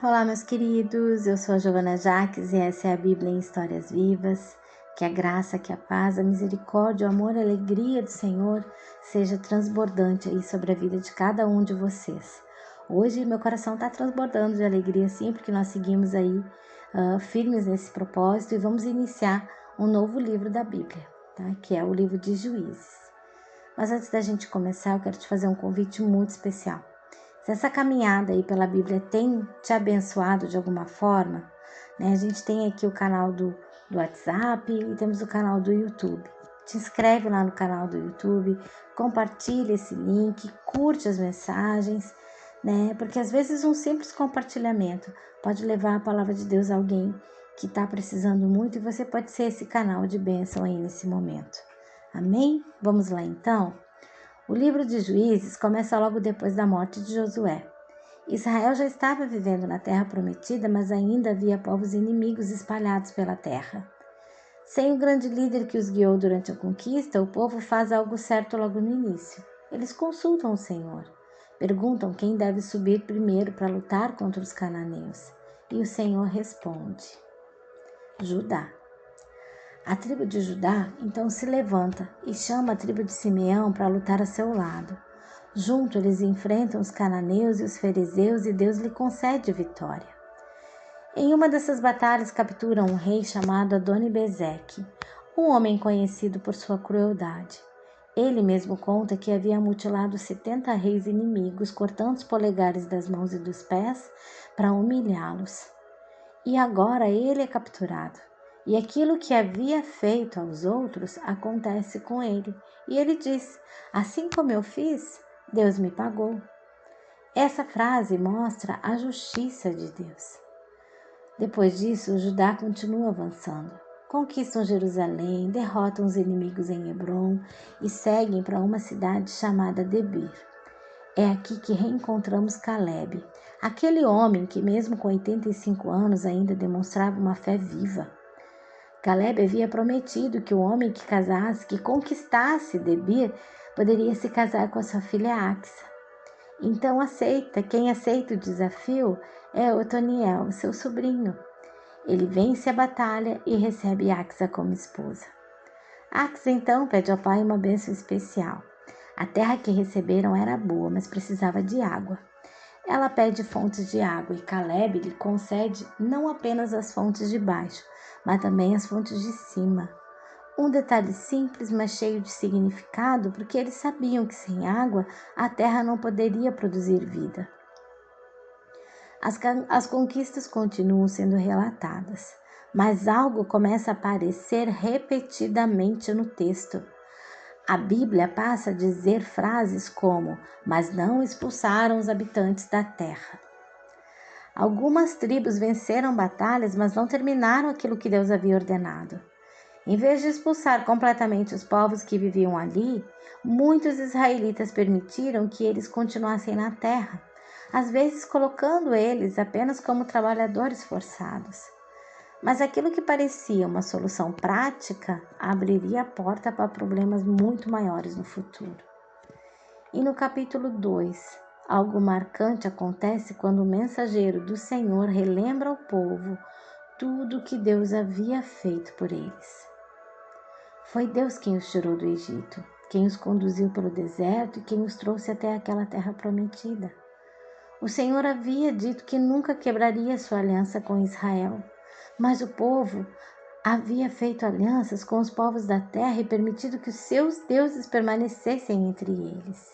Olá, meus queridos, eu sou a Giovana Jaques e essa é a Bíblia em Histórias Vivas. Que a graça, que a paz, a misericórdia, o amor, a alegria do Senhor seja transbordante aí sobre a vida de cada um de vocês. Hoje meu coração está transbordando de alegria sim, porque nós seguimos aí firmes nesse propósito e vamos iniciar um novo livro da Bíblia, tá? Que é o livro de Juízes. Mas antes da gente começar, eu quero te fazer um convite muito especial. Se essa caminhada aí pela Bíblia tem te abençoado de alguma forma, né? A gente tem aqui o canal do WhatsApp e temos o canal do YouTube. Te inscreve lá no canal do YouTube, compartilha esse link, curte as mensagens, né? Porque às vezes um simples compartilhamento pode levar a palavra de Deus a alguém que está precisando muito e você pode ser esse canal de bênção aí nesse momento. Amém? Vamos lá então? O livro de Juízes começa logo depois da morte de Josué. Israel já estava vivendo na terra prometida, mas ainda havia povos inimigos espalhados pela terra. Sem o grande líder que os guiou durante a conquista, o povo faz algo certo logo no início. Eles consultam o Senhor. Perguntam quem deve subir primeiro para lutar contra os cananeus. E o Senhor responde: Judá. A tribo de Judá então se levanta e chama a tribo de Simeão para lutar a seu lado. Junto eles enfrentam os cananeus e os fariseus e Deus lhe concede vitória. Em uma dessas batalhas capturam um rei chamado Adoni-Bezeque, um homem conhecido por sua crueldade. Ele mesmo conta que havia mutilado 70 reis inimigos, cortando os polegares das mãos e dos pés para humilhá-los. E agora ele é capturado. E aquilo que havia feito aos outros acontece com ele. E ele diz: assim como eu fiz, Deus me pagou. Essa frase mostra a justiça de Deus. Depois disso, Judá continua avançando. Conquistam Jerusalém, derrotam os inimigos em Hebrom e seguem para uma cidade chamada Debir. É aqui que reencontramos Caleb, aquele homem que mesmo com 85 anos ainda demonstrava uma fé viva. Caleb havia prometido que o homem que casasse, que conquistasse Debir, poderia se casar com a sua filha Axa. Então quem aceita o desafio é Otoniel, seu sobrinho. Ele vence a batalha e recebe Axa como esposa. Axa então pede ao pai uma bênção especial. A terra que receberam era boa, mas precisava de água. Ela pede fontes de água e Caleb lhe concede não apenas as fontes de baixo, mas também as fontes de cima. Um detalhe simples, mas cheio de significado, porque eles sabiam que sem água a terra não poderia produzir vida. As conquistas continuam sendo relatadas, mas algo começa a aparecer repetidamente no texto. A Bíblia passa a dizer frases como: mas não expulsaram os habitantes da terra. Algumas tribos venceram batalhas, mas não terminaram aquilo que Deus havia ordenado. Em vez de expulsar completamente os povos que viviam ali, muitos israelitas permitiram que eles continuassem na terra, às vezes colocando eles apenas como trabalhadores forçados. Mas aquilo que parecia uma solução prática abriria a porta para problemas muito maiores no futuro. E no capítulo 2, algo marcante acontece quando o mensageiro do Senhor relembra ao povo tudo o que Deus havia feito por eles. Foi Deus quem os tirou do Egito, quem os conduziu pelo deserto e quem os trouxe até aquela terra prometida. O Senhor havia dito que nunca quebraria sua aliança com Israel, mas o povo havia feito alianças com os povos da terra e permitido que os seus deuses permanecessem entre eles.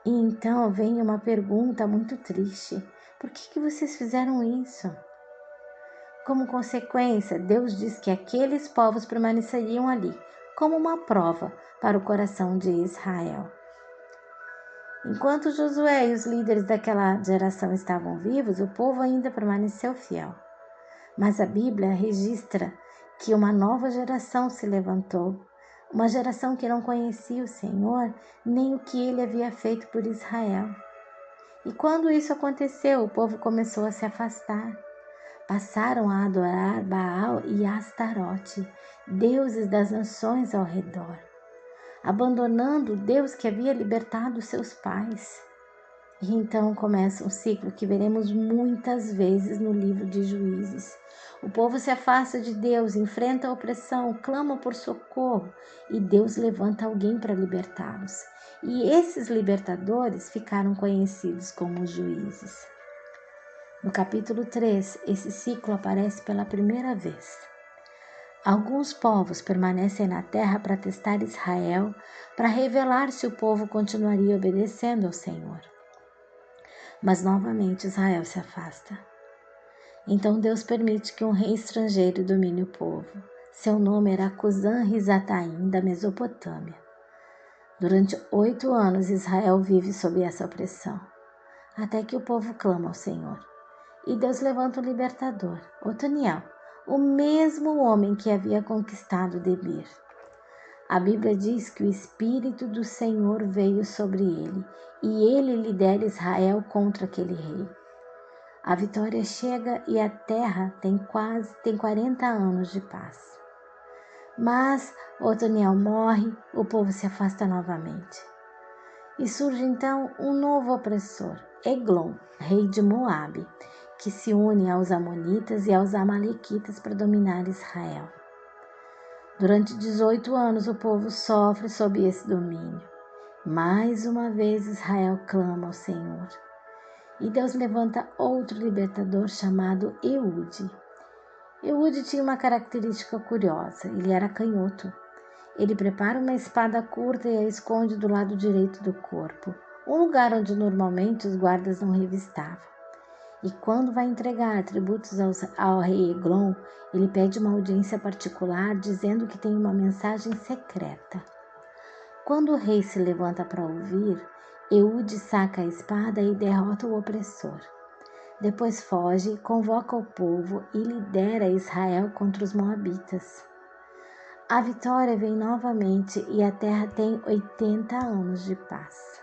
E então vem uma pergunta muito triste: por que vocês fizeram isso? Como consequência, Deus diz que aqueles povos permaneceriam ali, como uma prova para o coração de Israel. Enquanto Josué e os líderes daquela geração estavam vivos, o povo ainda permaneceu fiel. Mas a Bíblia registra que uma nova geração se levantou, uma geração que não conhecia o Senhor, nem o que ele havia feito por Israel. E quando isso aconteceu, o povo começou a se afastar. Passaram a adorar Baal e Astarote, deuses das nações ao redor, abandonando o Deus que havia libertado seus pais. E então começa um ciclo que veremos muitas vezes no livro de Juízes. O povo se afasta de Deus, enfrenta a opressão, clama por socorro e Deus levanta alguém para libertá-los. E esses libertadores ficaram conhecidos como os juízes. No capítulo 3, esse ciclo aparece pela primeira vez. Alguns povos permanecem na terra para testar Israel, para revelar se o povo continuaria obedecendo ao Senhor. Mas novamente Israel se afasta. Então Deus permite que um rei estrangeiro domine o povo. Seu nome era Cusã-Risataim, da Mesopotâmia. Durante 8 anos Israel vive sob essa opressão, até que o povo clama ao Senhor. E Deus levanta o libertador, Otoniel, o mesmo homem que havia conquistado Debir. A Bíblia diz que o Espírito do Senhor veio sobre ele, e ele lidera Israel contra aquele rei. A vitória chega e a terra tem 40 anos de paz. Mas Otoniel morre, o povo se afasta novamente. E surge então um novo opressor, Eglon, rei de Moabe, que se une aos amonitas e aos amalequitas para dominar Israel. Durante 18 anos o povo sofre sob esse domínio. Mais uma vez Israel clama ao Senhor. E Deus levanta outro libertador chamado Eude. Eude tinha uma característica curiosa, ele era canhoto. Ele prepara uma espada curta e a esconde do lado direito do corpo, um lugar onde normalmente os guardas não revistavam. E quando vai entregar tributos ao rei Eglon, ele pede uma audiência particular dizendo que tem uma mensagem secreta. Quando o rei se levanta para ouvir, Eude saca a espada e derrota o opressor. Depois foge, convoca o povo e lidera Israel contra os moabitas. A vitória vem novamente e a terra tem 80 anos de paz.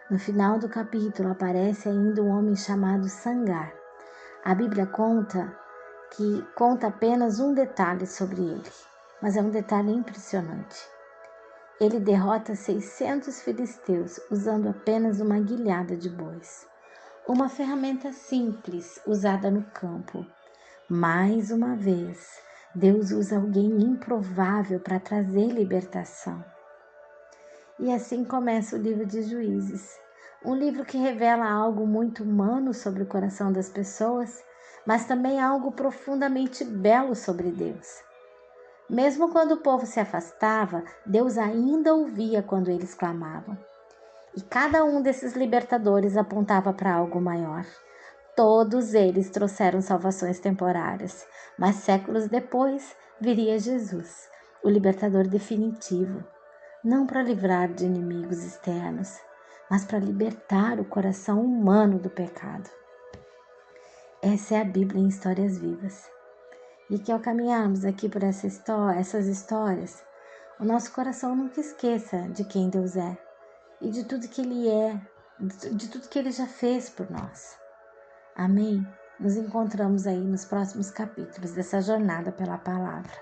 No final do capítulo aparece ainda um homem chamado Sangar. A Bíblia conta apenas um detalhe sobre ele, mas é um detalhe impressionante. Ele derrota 600 filisteus usando apenas uma guilhada de bois, uma ferramenta simples usada no campo. Mais uma vez, Deus usa alguém improvável para trazer libertação. E assim começa o livro de Juízes, um livro que revela algo muito humano sobre o coração das pessoas, mas também algo profundamente belo sobre Deus. Mesmo quando o povo se afastava, Deus ainda ouvia quando eles clamavam. E cada um desses libertadores apontava para algo maior. Todos eles trouxeram salvações temporárias, mas séculos depois viria Jesus, o libertador definitivo, não para livrar de inimigos externos, mas para libertar o coração humano do pecado. Essa é a Bíblia em Histórias Vivas. E que ao caminharmos aqui por essas histórias, o nosso coração nunca esqueça de quem Deus é e de tudo que Ele é, de tudo que Ele já fez por nós. Amém? Nos encontramos aí nos próximos capítulos dessa jornada pela palavra.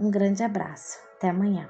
Um grande abraço. Até amanhã.